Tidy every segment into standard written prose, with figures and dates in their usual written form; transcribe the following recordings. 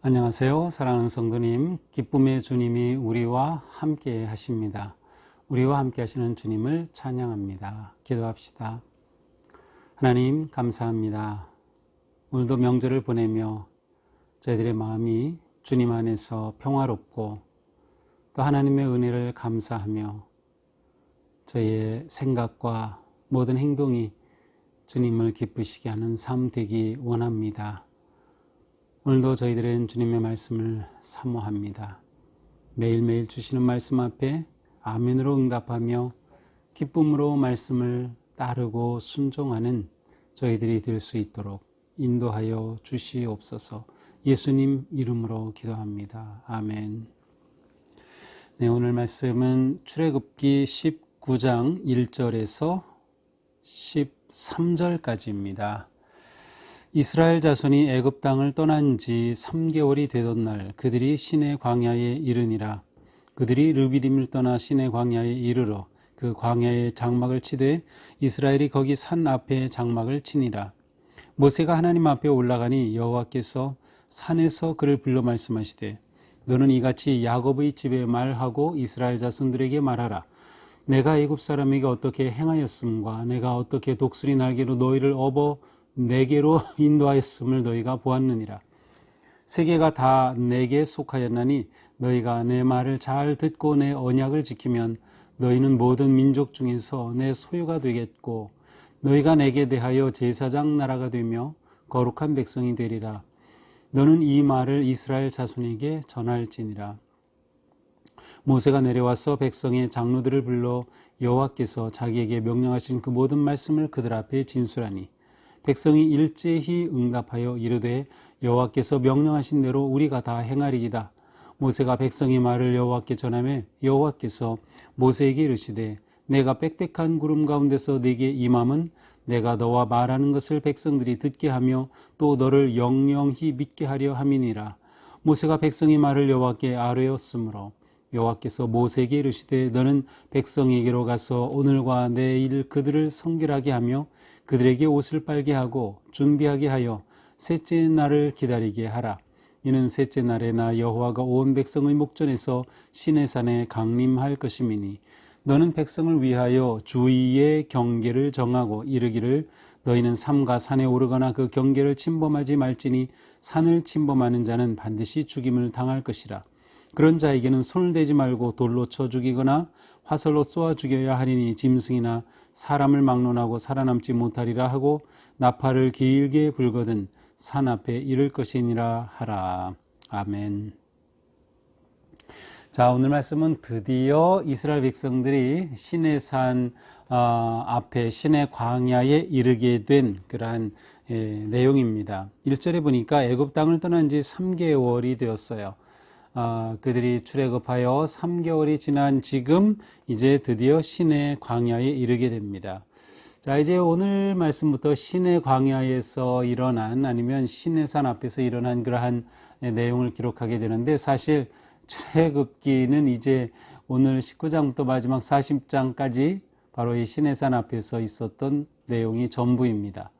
안녕하세요. 사랑하는 성도님, 기쁨의 주님이 우리와 함께 하십니다. 우리와 함께 하시는 주님을 찬양합니다. 기도합시다. 하나님 감사합니다. 오늘도 명절을 보내며 저희들의 마음이 주님 안에서 평화롭고 또 하나님의 은혜를 감사하며 저희의 생각과 모든 행동이 주님을 기쁘시게 하는 삶 되기 원합니다. 오늘도 저희들은 주님의 말씀을 사모합니다. 매일매일 주시는 말씀 앞에 아멘으로 응답하며 기쁨으로 말씀을 따르고 순종하는 저희들이 될 수 있도록 인도하여 주시옵소서. 예수님 이름으로 기도합니다. 아멘. 네, 오늘 말씀은 출애굽기 19장 1절에서 13절까지입니다. 이스라엘 자손이 애굽 땅을 떠난 지 3개월이 되던 날 그들이 시내 광야에 이르니라. 그들이 르비딤을 떠나 시내 광야에 이르러 그 광야에 장막을 치되 이스라엘이 거기 산 앞에 장막을 치니라. 모세가 하나님 앞에 올라가니 여호와께서 산에서 그를 불러 말씀하시되 너는 이같이 야곱의 집에 말하고 이스라엘 자손들에게 말하라. 내가 애굽 사람에게 어떻게 행하였음과 내가 어떻게 독수리 날개로 너희를 업어 내게로 인도하였음을 너희가 보았느니라. 세계가 다 내게 속하였나니 너희가 내 말을 잘 듣고 내 언약을 지키면 너희는 모든 민족 중에서 내 소유가 되겠고 너희가 내게 대하여 제사장 나라가 되며 거룩한 백성이 되리라. 너는 이 말을 이스라엘 자손에게 전할지니라. 모세가 내려와서 백성의 장로들을 불러 여호와께서 자기에게 명령하신 그 모든 말씀을 그들 앞에 진술하니 백성이 일제히 응답하여 이르되 여호와께서 명령하신 대로 우리가 다 행하리이다. 모세가 백성의 말을 여호와께 전하매 여호와께서 모세에게 이르시되 내가 빽빽한 구름 가운데서 네게 임함은 내가 너와 말하는 것을 백성들이 듣게 하며 또 너를 영영히 믿게 하려 함이니라. 모세가 백성의 말을 여호와께 아뢰었으므로 여호와께서 모세에게 이르시되 너는 백성에게로 가서 오늘과 내일 그들을 성결하게 하며 그들에게 옷을 빨게 하고 준비하게 하여 셋째 날을 기다리게 하라. 이는 셋째 날에 나 여호와가 온 백성의 목전에서 시내산에 강림할 것임이니 너는 백성을 위하여 주의의 경계를 정하고 이르기를 너희는 삼가 산에 오르거나 그 경계를 침범하지 말지니 산을 침범하는 자는 반드시 죽임을 당할 것이라. 그런 자에게는 손을 대지 말고 돌로 쳐 죽이거나 화살로 쏘아 죽여야 하리니 짐승이나 사람을 막론하고 살아남지 못하리라 하고 나팔을 길게 불거든 산 앞에 이를 것이니라 하라. 아멘. 자, 오늘 말씀은 드디어 이스라엘 백성들이 시내산 앞에 시내 광야에 이르게 된 그러한 내용입니다. 1절에 보니까 애굽 땅을 떠난 지 3개월이 되었어요. 그들이 출애굽하여 3개월이 지난 지금 이제 드디어 시내 광야에 이르게 됩니다. 자, 이제 오늘 말씀부터 시내 광야에서 일어난 아니면 시내산 앞에서 일어난 그러한 내용을 기록하게 되는데 사실 출애굽기는 이제 오늘 19장부터 마지막 40장까지 바로 이 시내산 앞에서 있었던 내용이 전부입니다.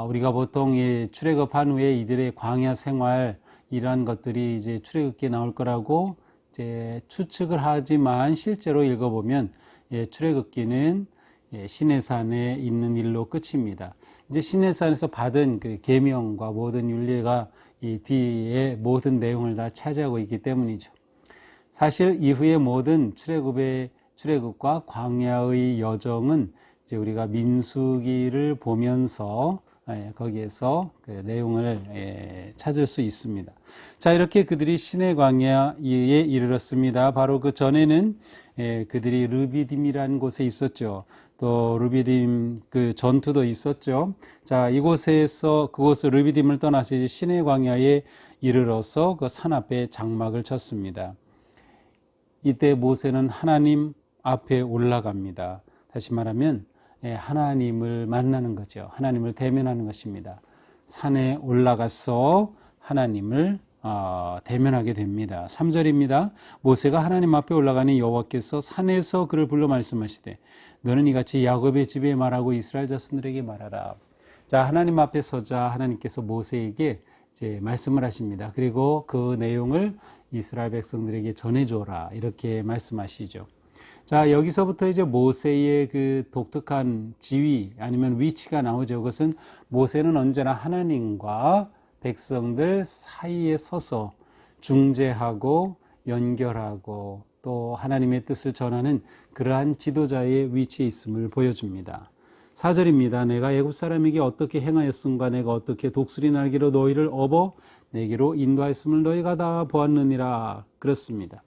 우리가 보통 출애굽한 후에 이들의 광야 생활 이러한 것들이 이제 출애굽기에 나올 거라고 이제 추측을 하지만 실제로 읽어보면 출애굽기는 시내산에 있는 일로 끝입니다. 이제 시내산에서 받은 그 계명과 모든 윤리가 이 뒤에 모든 내용을 다 차지하고 있기 때문이죠. 사실 이후의 모든 출애굽과 광야의 여정은 이제 우리가 민수기를 보면서 거기에서 그 내용을 찾을 수 있습니다. 자, 이렇게 그들이 시내 광야에 이르렀습니다. 바로 그 전에는 그들이 르비딤이라는 곳에 있었죠. 또 르비딤 그 전투도 있었죠. 자, 그곳을 르비딤을 떠나서 이제 시내 광야에 이르러서 그 산 앞에 장막을 쳤습니다. 이때 모세는 하나님 앞에 올라갑니다. 다시 말하면 하나님을 만나는 거죠. 하나님을 대면하는 것입니다. 산에 올라가서 하나님을 대면하게 됩니다. 3절입니다. 모세가 하나님 앞에 올라가니 여호와께서 산에서 그를 불러 말씀하시되 너는 이같이 야곱의 집에 말하고 이스라엘 자손들에게 말하라. 자, 하나님 앞에 서자 하나님께서 모세에게 이제 말씀을 하십니다. 그리고 그 내용을 이스라엘 백성들에게 전해줘라 이렇게 말씀하시죠. 자, 여기서부터 이제 모세의 그 독특한 지위 아니면 위치가 나오죠. 그것은 모세는 언제나 하나님과 백성들 사이에 서서 중재하고 연결하고 또 하나님의 뜻을 전하는 그러한 지도자의 위치에 있음을 보여줍니다. 4절입니다. 내가 애굽 사람에게 어떻게 행하였음과 내가 어떻게 독수리 날개로 너희를 업어 내게로 인도하였음을 너희가 다 보았느니라. 그렇습니다.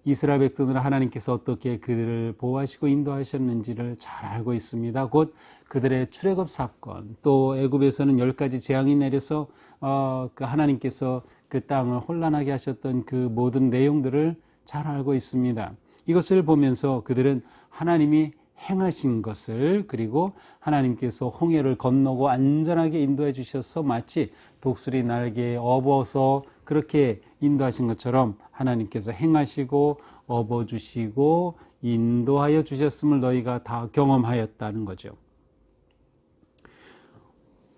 이스라엘 백성들은 하나님께서 어떻게 그들을 보호하시고 인도하셨는지를 잘 알고 있습니다. 곧 그들의 출애굽 사건, 또 애굽에서는 10가지 재앙이 내려서 그 하나님께서 그 땅을 혼란하게 하셨던 그 모든 내용들을 잘 알고 있습니다. 이것을 보면서 그들은 하나님이 행하신 것을, 그리고 하나님께서 홍해를 건너고 안전하게 인도해 주셔서 마치 독수리 날개에 업어서 그렇게 인도하신 것처럼 하나님께서 행하시고 업어주시고 인도하여 주셨음을 너희가 다 경험하였다는 거죠.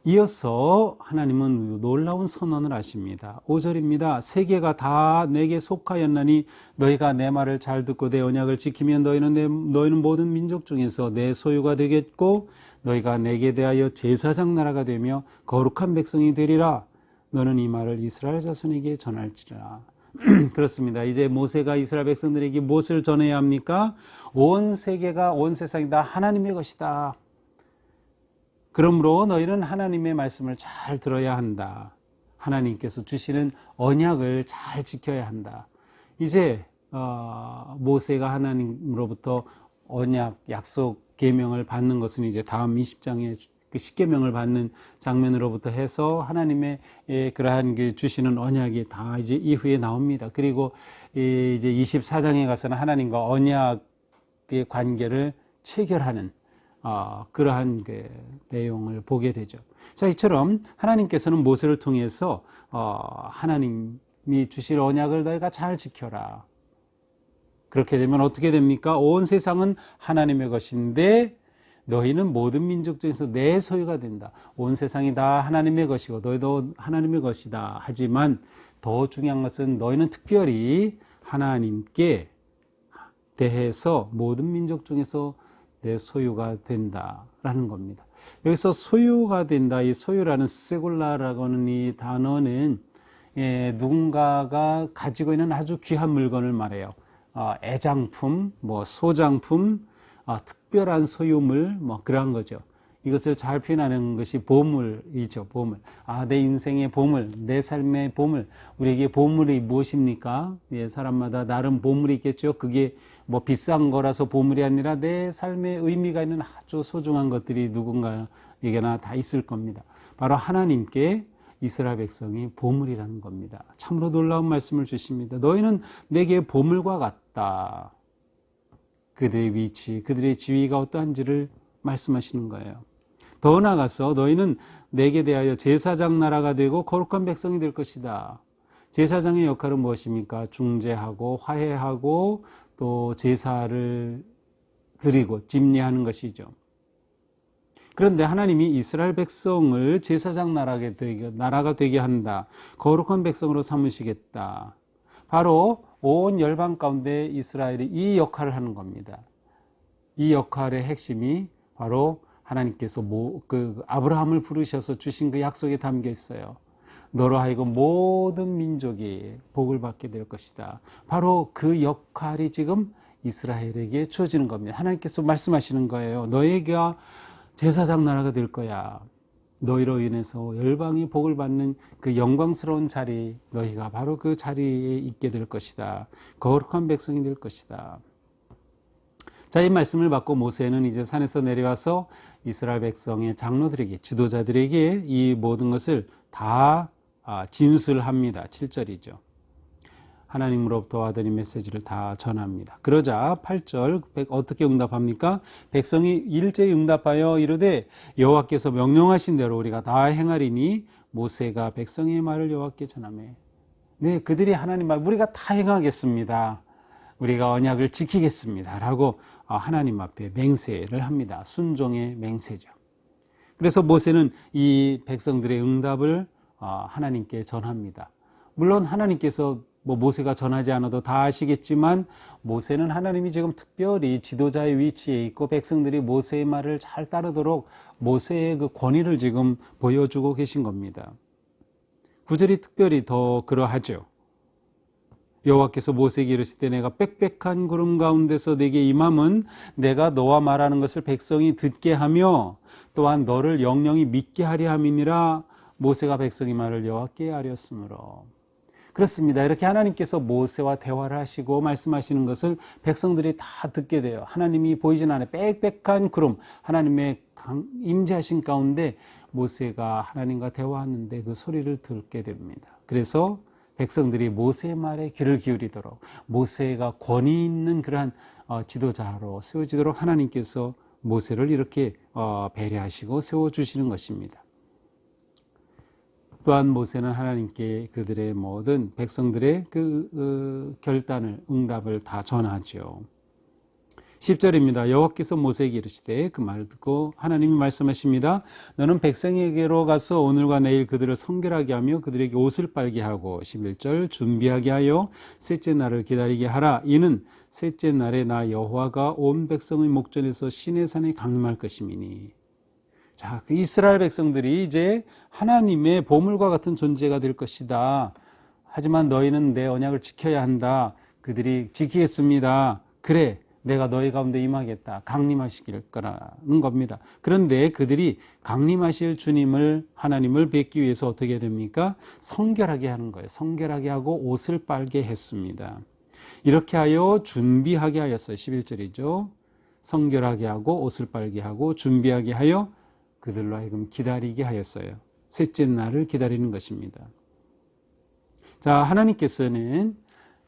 이어서 하나님은 놀라운 선언을 하십니다. 5절입니다. 세계가 다 내게 속하였나니 너희가 내 말을 잘 듣고 내 언약을 지키면 너희는 모든 민족 중에서 내 소유가 되겠고 너희가 내게 대하여 제사장 나라가 되며 거룩한 백성이 되리라. 너는 이 말을 이스라엘 자손에게 전할지라. 그렇습니다. 이제 모세가 이스라엘 백성들에게 무엇을 전해야 합니까? 온 세계가, 온 세상이 다 하나님의 것이다. 그러므로 너희는 하나님의 말씀을 잘 들어야 한다. 하나님께서 주시는 언약을 잘 지켜야 한다. 이제 모세가 하나님으로부터 언약, 약속, 계명을 받는 것은 이제 다음 20장에 그 십계명을 받는 장면으로부터 해서 하나님의 그러한 그 주시는 언약이 다 이제 이후에 나옵니다. 그리고 이제 24장에 가서는 하나님과 언약의 관계를 체결하는 그러한 그 내용을 보게 되죠. 자, 이처럼 하나님께서는 모세를 통해서 하나님이 주실 언약을 너희가 잘 지켜라. 그렇게 되면 어떻게 됩니까? 온 세상은 하나님의 것인데 너희는 모든 민족 중에서 내 소유가 된다. 온 세상이 다 하나님의 것이고 너희도 하나님의 것이다. 하지만 더 중요한 것은 너희는 특별히 하나님께 대해서 모든 민족 중에서 내 소유가 된다라는 겁니다. 여기서 소유가 된다, 이 소유라는 세골라라고 하는 이 단어는 누군가가 가지고 있는 아주 귀한 물건을 말해요. 애장품, 소장품, 특별한 소유물, 그런 거죠. 이것을 잘 표현하는 것이 보물이죠, 보물. 내 인생의 보물, 내 삶의 보물. 우리에게 보물이 무엇입니까? 사람마다 나름 보물이 있겠죠. 그게 비싼 거라서 보물이 아니라 내 삶에 의미가 있는 아주 소중한 것들이 누군가에게나 다 있을 겁니다. 바로 하나님께 이스라엘 백성이 보물이라는 겁니다. 참으로 놀라운 말씀을 주십니다. 너희는 내게 보물과 같다. 그들의 위치, 그들의 지위가 어떠한지를 말씀하시는 거예요. 더 나아가서 너희는 내게 대하여 제사장 나라가 되고 거룩한 백성이 될 것이다. 제사장의 역할은 무엇입니까? 중재하고 화해하고 또 제사를 드리고 집례하는 것이죠. 그런데 하나님이 이스라엘 백성을 제사장 나라가 되게 한다. 거룩한 백성으로 삼으시겠다. 바로 온 열방 가운데 이스라엘이 이 역할을 하는 겁니다. 이 역할의 핵심이 바로 하나님께서 아브라함을 부르셔서 주신 그 약속에 담겨 있어요. 너로 하여금 모든 민족이 복을 받게 될 것이다. 바로 그 역할이 지금 이스라엘에게 주어지는 겁니다. 하나님께서 말씀하시는 거예요. 너희가 제사장 나라가 될 거야. 너희로 인해서 열방이 복을 받는 그 영광스러운 자리, 너희가 바로 그 자리에 있게 될 것이다. 거룩한 백성이 될 것이다. 자, 이 말씀을 받고 모세는 이제 산에서 내려와서 이스라엘 백성의 장로들에게, 지도자들에게 이 모든 것을 다 진술합니다. 7절이죠. 하나님으로부터 받은 이 메시지를 다 전합니다. 그러자 8절 어떻게 응답합니까? 백성이 일제히 응답하여 이르되 여호와께서 명령하신 대로 우리가 다 행하리니 모세가 백성의 말을 여호와께 전하매. 네, 그들이 하나님 말 우리가 다 행하겠습니다. 우리가 언약을 지키겠습니다. 라고 하나님 앞에 맹세를 합니다. 순종의 맹세죠. 그래서 모세는 이 백성들의 응답을 하나님께 전합니다. 물론 하나님께서 모세가 전하지 않아도 다 아시겠지만 모세는 하나님이 지금 특별히 지도자의 위치에 있고 백성들이 모세의 말을 잘 따르도록 모세의 그 권위를 지금 보여주고 계신 겁니다. 9절이 특별히 더 그러하죠. 여호와께서 모세에게 이르시되 내가 빽빽한 구름 가운데서 내게 임함은 내가 너와 말하는 것을 백성이 듣게 하며 또한 너를 영영이 믿게 하려 함이니라. 모세가 백성의 말을 여호와께 아뢰었으므로. 그렇습니다. 이렇게 하나님께서 모세와 대화를 하시고 말씀하시는 것을 백성들이 다 듣게 돼요. 하나님이 보이진 않아요. 빽빽한 구름, 하나님의 임재하신 가운데 모세가 하나님과 대화하는데 그 소리를 듣게 됩니다. 그래서 백성들이 모세의 말에 귀를 기울이도록 모세가 권위 있는 그러한 지도자로 세워지도록 하나님께서 모세를 이렇게 배려하시고 세워주시는 것입니다. 또한 모세는 하나님께 그들의 모든 백성들의 그 결단을, 응답을 다 전하죠. 10절입니다. 여호와께서 모세에게 이르시되 그 말을 듣고 하나님이 말씀하십니다. 너는 백성에게로 가서 오늘과 내일 그들을 성결하게 하며 그들에게 옷을 빨게 하고 11절 준비하게 하여 셋째 날을 기다리게 하라. 이는 셋째 날에 나 여호와가 온 백성의 목전에서 시내산에 강림할 것임이니. 자, 그 이스라엘 백성들이 이제 하나님의 보물과 같은 존재가 될 것이다. 하지만 너희는 내 언약을 지켜야 한다. 그들이 지키겠습니다. 그래, 내가 너희 가운데 임하겠다. 강림하시길 거라는 겁니다. 그런데 그들이 강림하실 주님을, 하나님을 뵙기 위해서 어떻게 됩니까? 성결하게 하는 거예요. 성결하게 하고 옷을 빨게 했습니다. 이렇게 하여 준비하게 하였어요. 11절이죠. 성결하게 하고 옷을 빨게 하고 준비하게 하여 그들로 하여금 기다리게 하였어요. 셋째 날을 기다리는 것입니다. 자, 하나님께서는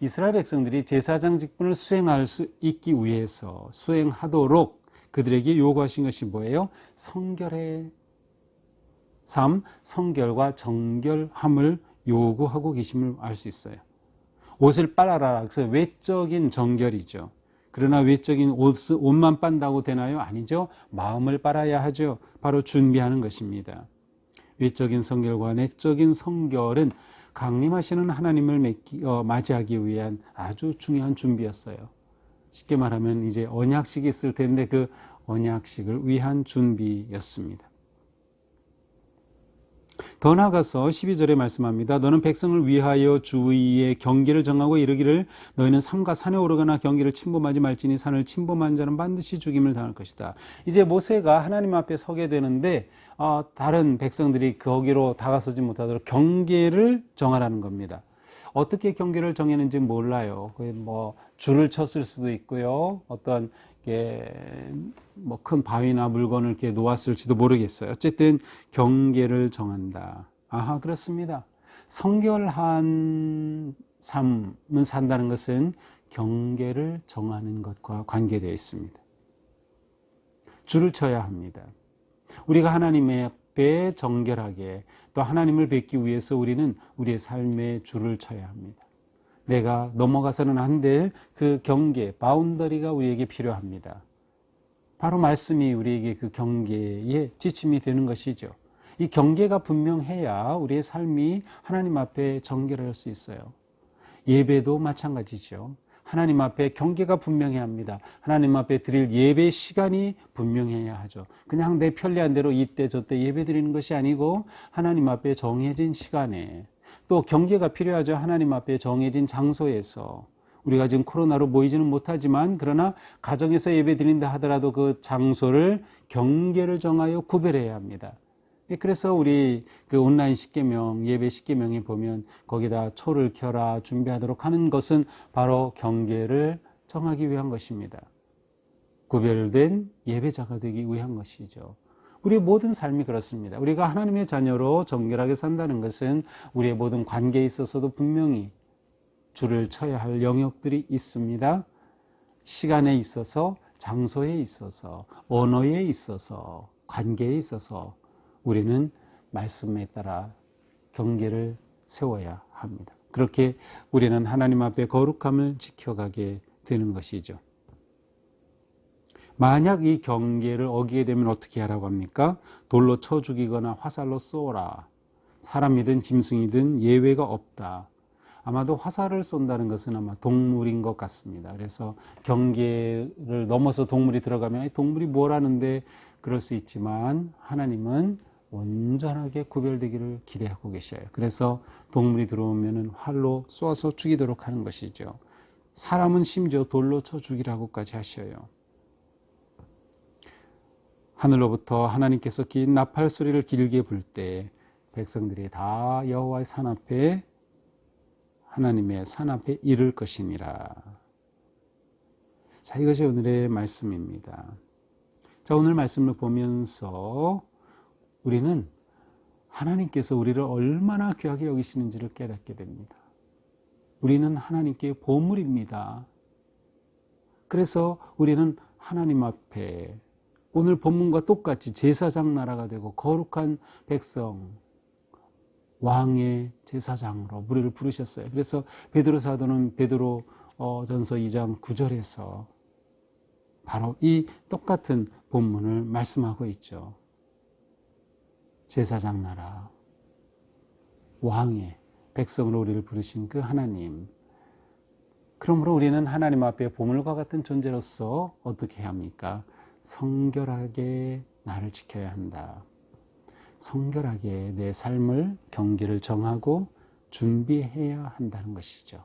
이스라엘 백성들이 제사장 직분을 수행할 수 있기 위해서 수행하도록 그들에게 요구하신 것이 뭐예요? 성결의 삶, 성결과 정결함을 요구하고 계심을 알 수 있어요. 옷을 빨아라. 그래서 외적인 정결이죠. 그러나 외적인 옷만 빤다고 되나요? 아니죠. 마음을 빨아야 하죠. 바로 준비하는 것입니다. 외적인 성결과 내적인 성결은 강림하시는 하나님을 맞이하기 위한 아주 중요한 준비였어요. 쉽게 말하면 이제 언약식이 있을 텐데 그 언약식을 위한 준비였습니다. 더 나아가서 12절에 말씀합니다. 너는 백성을 위하여 주위에 경계를 정하고 이르기를 너희는 산과 산에 오르거나 경계를 침범하지 말지니 산을 침범한 자는 반드시 죽임을 당할 것이다. 이제 모세가 하나님 앞에 서게 되는데 다른 백성들이 거기로 다가서지 못하도록 경계를 정하라는 겁니다. 어떻게 경계를 정했는지 몰라요. 줄을 쳤을 수도 있고요. 어떤 큰 바위나 물건을 이렇게 놓았을지도 모르겠어요. 어쨌든 경계를 정한다. 아하, 그렇습니다. 성결한 삶을 산다는 것은 경계를 정하는 것과 관계되어 있습니다. 줄을 쳐야 합니다. 우리가 하나님 앞에 정결하게 또 하나님을 뵙기 위해서 우리는 우리의 삶에 줄을 쳐야 합니다. 내가 넘어가서는 안 될 그 경계, 바운더리가 우리에게 필요합니다. 바로 말씀이 우리에게 그 경계의 지침이 되는 것이죠. 이 경계가 분명해야 우리의 삶이 하나님 앞에 정결할 수 있어요. 예배도 마찬가지죠. 하나님 앞에 경계가 분명해야 합니다. 하나님 앞에 드릴 예배 시간이 분명해야 하죠. 그냥 내 편리한 대로 이때 저때 예배 드리는 것이 아니고 하나님 앞에 정해진 시간에 또 경계가 필요하죠. 하나님 앞에 정해진 장소에서 우리가 지금 코로나로 모이지는 못하지만 그러나 가정에서 예배 드린다 하더라도 그 장소를 경계를 정하여 구별해야 합니다. 그래서 우리 그 온라인 10계명, 예배 10계명에 보면 거기다 초를 켜라 준비하도록 하는 것은 바로 경계를 정하기 위한 것입니다. 구별된 예배자가 되기 위한 것이죠. 우리의 모든 삶이 그렇습니다. 우리가 하나님의 자녀로 정결하게 산다는 것은 우리의 모든 관계에 있어서도 분명히 줄을 쳐야 할 영역들이 있습니다. 시간에 있어서, 장소에 있어서, 언어에 있어서, 관계에 있어서 우리는 말씀에 따라 경계를 세워야 합니다. 그렇게 우리는 하나님 앞에 거룩함을 지켜가게 되는 것이죠. 만약 이 경계를 어기게 되면 어떻게 하라고 합니까? 돌로 쳐 죽이거나 화살로 쏘라. 사람이든 짐승이든 예외가 없다. 아마도 화살을 쏜다는 것은 아마 동물인 것 같습니다. 그래서 경계를 넘어서 동물이 들어가면 동물이 뭘 하는데 그럴 수 있지만 하나님은 온전하게 구별되기를 기대하고 계셔요. 그래서 동물이 들어오면 활로 쏘아서 죽이도록 하는 것이죠. 사람은 심지어 돌로 쳐 죽이라고까지 하셔요. 하늘로부터 하나님께서 긴 나팔 소리를 길게 불 때 백성들이 다 여호와의 산 앞에 하나님의 산 앞에 이를 것이니라. 자, 이것이 오늘의 말씀입니다. 자, 오늘 말씀을 보면서 우리는 하나님께서 우리를 얼마나 귀하게 여기시는지를 깨닫게 됩니다. 우리는 하나님께 보물입니다. 그래서 우리는 하나님 앞에 오늘 본문과 똑같이 제사장 나라가 되고 거룩한 백성, 왕의 제사장으로 우리를 부르셨어요. 그래서 베드로 사도는 베드로 전서 2장 9절에서 바로 이 똑같은 본문을 말씀하고 있죠. 제사장 나라, 왕의 백성으로 우리를 부르신 그 하나님. 그러므로 우리는 하나님 앞에 보물과 같은 존재로서 어떻게 해야 합니까? 성결하게 나를 지켜야 한다. 성결하게 내 삶을 경계를 정하고 준비해야 한다는 것이죠.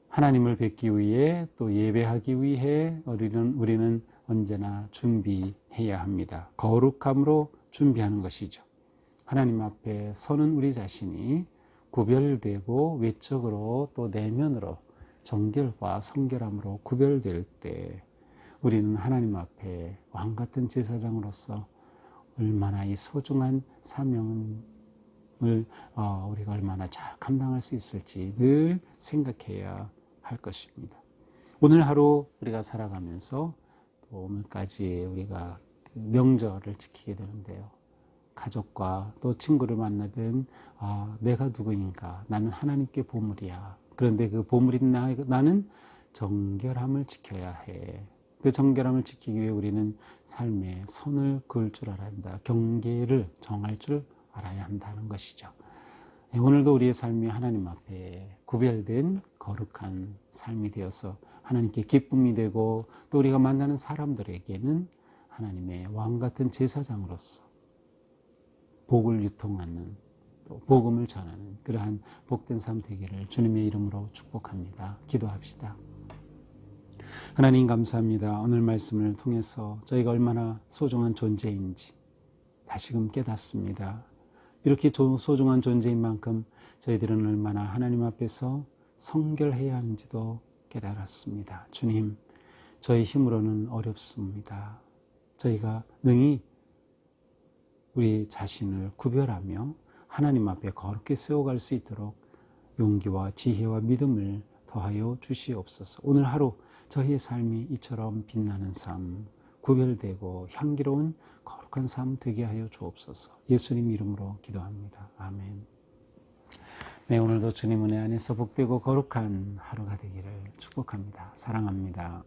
하나님을 뵙기 위해 또 예배하기 위해 우리는 언제나 준비해야 합니다. 거룩함으로 준비하는 것이죠. 하나님 앞에 서는 우리 자신이 구별되고 외적으로 또 내면으로 정결과 성결함으로 구별될 때 우리는 하나님 앞에 왕같은 제사장으로서 얼마나 이 소중한 사명을 우리가 얼마나 잘 감당할 수 있을지 늘 생각해야 할 것입니다. 오늘 하루 우리가 살아가면서 또 오늘까지 우리가 명절을 지키게 되는데요. 가족과 또 친구를 만나든 내가 누구인가? 나는 하나님께 보물이야. 그런데 그 보물인 나는 정결함을 지켜야 해. 그 정결함을 지키기 위해 우리는 삶의 선을 그을 줄 알아야 한다. 경계를 정할 줄 알아야 한다는 것이죠. 오늘도 우리의 삶이 하나님 앞에 구별된 거룩한 삶이 되어서 하나님께 기쁨이 되고 또 우리가 만나는 사람들에게는 하나님의 왕같은 제사장으로서 복을 유통하는 또 복음을 전하는 그러한 복된 삶 되기를 주님의 이름으로 축복합니다. 기도합시다. 하나님 감사합니다. 오늘 말씀을 통해서 저희가 얼마나 소중한 존재인지 다시금 깨닫습니다. 이렇게 소중한 존재인 만큼 저희들은 얼마나 하나님 앞에서 성결해야 하는지도 깨달았습니다. 주님, 저희 힘으로는 어렵습니다. 저희가 능히 우리 자신을 구별하며 하나님 앞에 거룩게 세워갈 수 있도록 용기와 지혜와 믿음을 더하여 주시옵소서. 오늘 하루 저희의 삶이 이처럼 빛나는 삶, 구별되고 향기로운 거룩한 삶 되게 하여 주옵소서. 예수님 이름으로 기도합니다. 아멘. 네, 오늘도 주님 은혜 안에서 복되고 거룩한 하루가 되기를 축복합니다. 사랑합니다.